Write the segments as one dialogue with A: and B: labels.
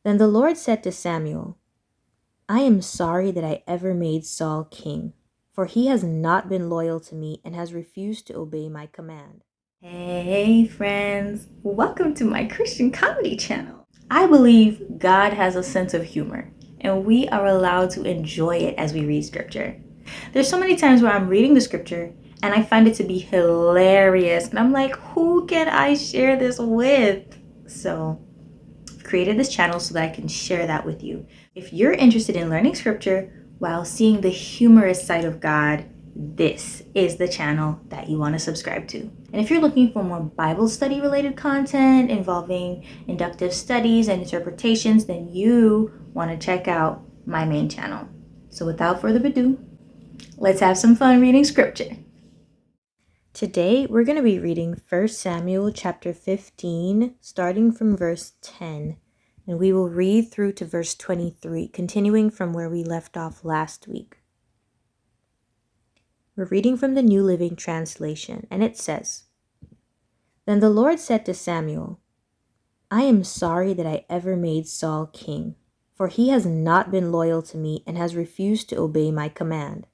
A: Then the Lord said to Samuel, I am sorry that I ever made Saul king, for he has not been loyal to me and has refused to obey my command.
B: Hey friends, welcome to my Christian comedy channel. I believe God has a sense of humor and we are allowed to enjoy it as we read scripture. There's so many times where I'm reading the scripture and I find it to be hilarious and I'm like, who can I share this with? So I've created this channel so that I can share that with you. If you're interested in learning scripture while seeing the humorous side of God, this is the channel that you want to subscribe to. And if you're looking for more Bible study related content involving inductive studies and interpretations, then you want to check out my main channel. So without further ado, let's have some fun reading scripture.
A: Today we're going to be reading 1 Samuel chapter 15, starting from verse 10, and we will read through to verse 23, continuing from where we left off last week. We're reading from the New Living Translation, and it says, Then the Lord said to Samuel, I am sorry that I ever made Saul king, for he has not been loyal to me and has refused to obey my command.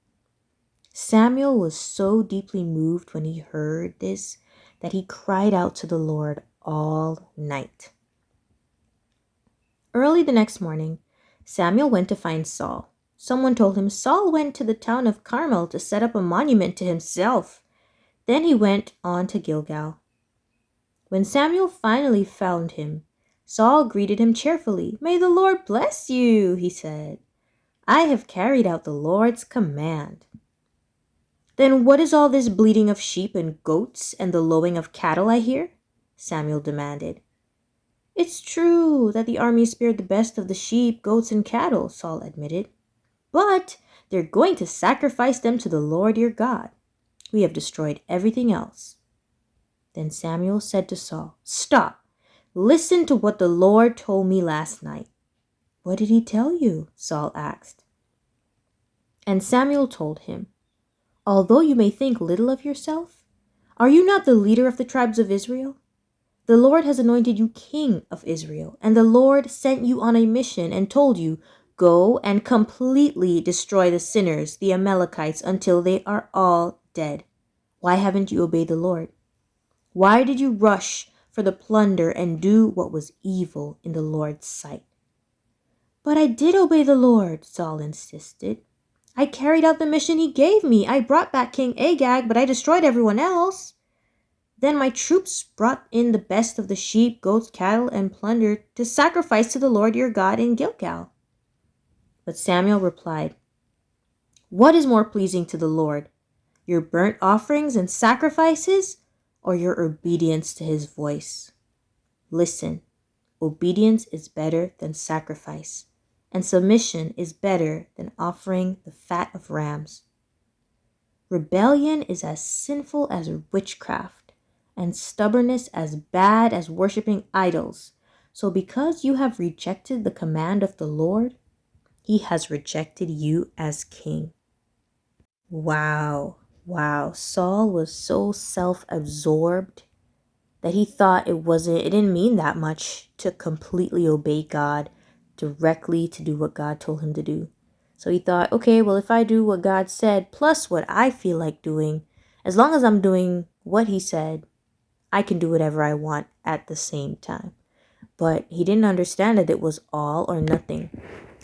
A: Samuel was so deeply moved when he heard this that he cried out to the Lord all night. Early the next morning, Samuel went to find Saul. Someone told him Saul went to the town of Carmel to set up a monument to himself. Then he went on to Gilgal. When Samuel finally found him, Saul greeted him cheerfully. May the Lord bless you, he said. I have carried out the Lord's command. Then what is all this bleating of sheep and goats and the lowing of cattle I hear? Samuel demanded. It's true that the army spared the best of the sheep, goats, and cattle, Saul admitted. But they're going to sacrifice them to the Lord your God. We have destroyed everything else. Then Samuel said to Saul, Stop! Listen to what the Lord told me last night. What did he tell you? Saul asked. And Samuel told him, Although you may think little of yourself, are you not the leader of the tribes of Israel? The Lord has anointed you king of Israel, and the Lord sent you on a mission and told you, Go and completely destroy the sinners, the Amalekites, until they are all dead. Why haven't you obeyed the Lord? Why did you rush for the plunder and do what was evil in the Lord's sight? But I did obey the Lord, Saul insisted. I carried out the mission he gave me. I brought back King Agag, but I destroyed everyone else. Then my troops brought in the best of the sheep, goats, cattle, and plunder to sacrifice to the Lord your God in Gilgal. But Samuel replied, What is more pleasing to the Lord, your burnt offerings and sacrifices, or your obedience to his voice? Listen, obedience is better than sacrifice, and submission is better than offering the fat of rams. Rebellion is as sinful as witchcraft, and stubbornness as bad as worshiping idols. So because you have rejected the command of the Lord, he has rejected you as king. Wow. Saul was so self-absorbed that he thought it didn't mean that much to completely obey God directly, to do what God told him to do. So he thought, okay, well, if I do what God said plus what I feel like doing, as long as I'm doing what he said, I can do whatever I want at the same time. But he didn't understand that it was all or nothing.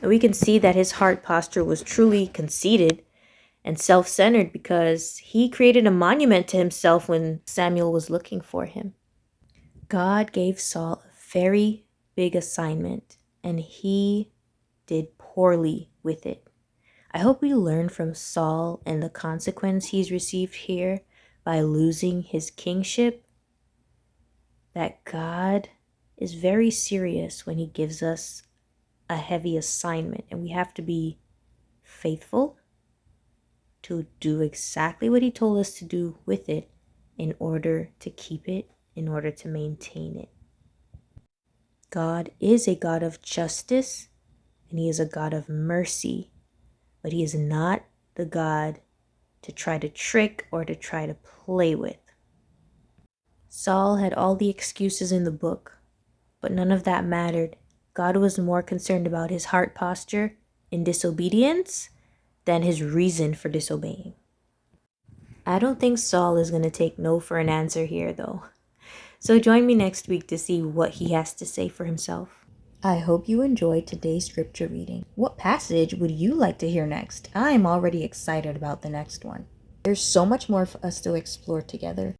A: And we can see that his heart posture was truly conceited and self-centered because he created a monument to himself when Samuel was looking for him. God gave Saul a very big assignment, and he did poorly with it. I hope we learn from Saul and the consequence he's received here by losing his kingship, that God is very serious when he gives us a heavy assignment, and we have to be faithful to do exactly what he told us to do with it in order to keep it, in order to maintain it. God is a God of justice, and he is a God of mercy, but he is not the God to try to trick or to try to play with. Saul had all the excuses in the book, but none of that mattered God was more concerned about his heart posture in disobedience than his reason for disobeying. I don't think Saul is going to take no for an answer here, though. So join me next week to see what he has to say for himself. I hope you enjoyed today's scripture reading. What passage would you like to hear next? I'm already excited about the next one. There's so much more for us to explore together.